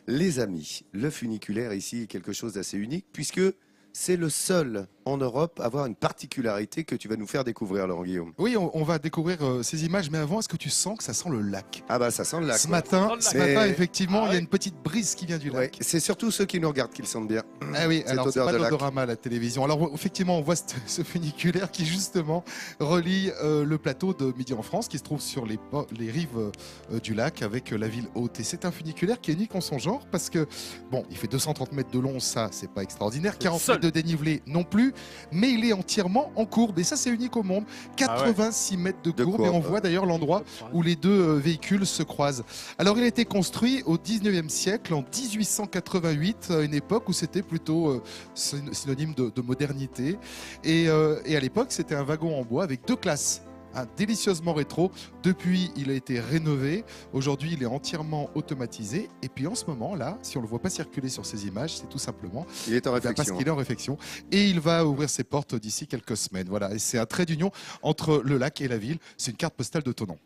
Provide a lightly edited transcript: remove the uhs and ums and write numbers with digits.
Les amis, le funiculaire ici est quelque chose d'assez unique puisque c'est le seul en Europe à avoir une particularité que tu vas nous faire découvrir, Laurent Guillaume. Oui, on va découvrir ces images, mais avant, est-ce que tu sens que ça sent le lac? Ah bah ça sent le lac. Ce Ouais. matin, effectivement, Ah il y a ouais. une petite brise qui vient du Ouais, lac. c'est surtout ceux qui nous regardent qui le sentent bien. Ah oui, Cette alors c'est odeur pas de lac. l'odorama à la télévision. Alors effectivement, on voit ce funiculaire qui justement relie le plateau de Midi en France, qui se trouve sur les rives du lac avec la ville haute. Et c'est un funiculaire qui est unique en son genre parce que, bon, il fait 230 mètres de long, ça c'est pas extraordinaire, 40 mètres de dénivelé non plus, mais il est entièrement en courbe. Et ça c'est unique au monde, 86 mètres de courbe. Et on voit d'ailleurs l'endroit où les deux véhicules se croisent. Alors il a été construit au 19e siècle, en 1888, à une époque où c'était plutôt synonyme de modernité. Et à l'époque, c'était un wagon en bois avec deux classes. Délicieusement rétro. Depuis, il a été rénové. Aujourd'hui, il est entièrement automatisé. Et puis en ce moment, là, si on ne le voit pas circuler sur ces images, c'est tout simplement Il est en parce réflexion. qu'il est en réflexion. Et il va ouvrir ses portes d'ici quelques semaines. Voilà. Et c'est un trait d'union entre le lac et la ville. C'est une carte postale de Thonon.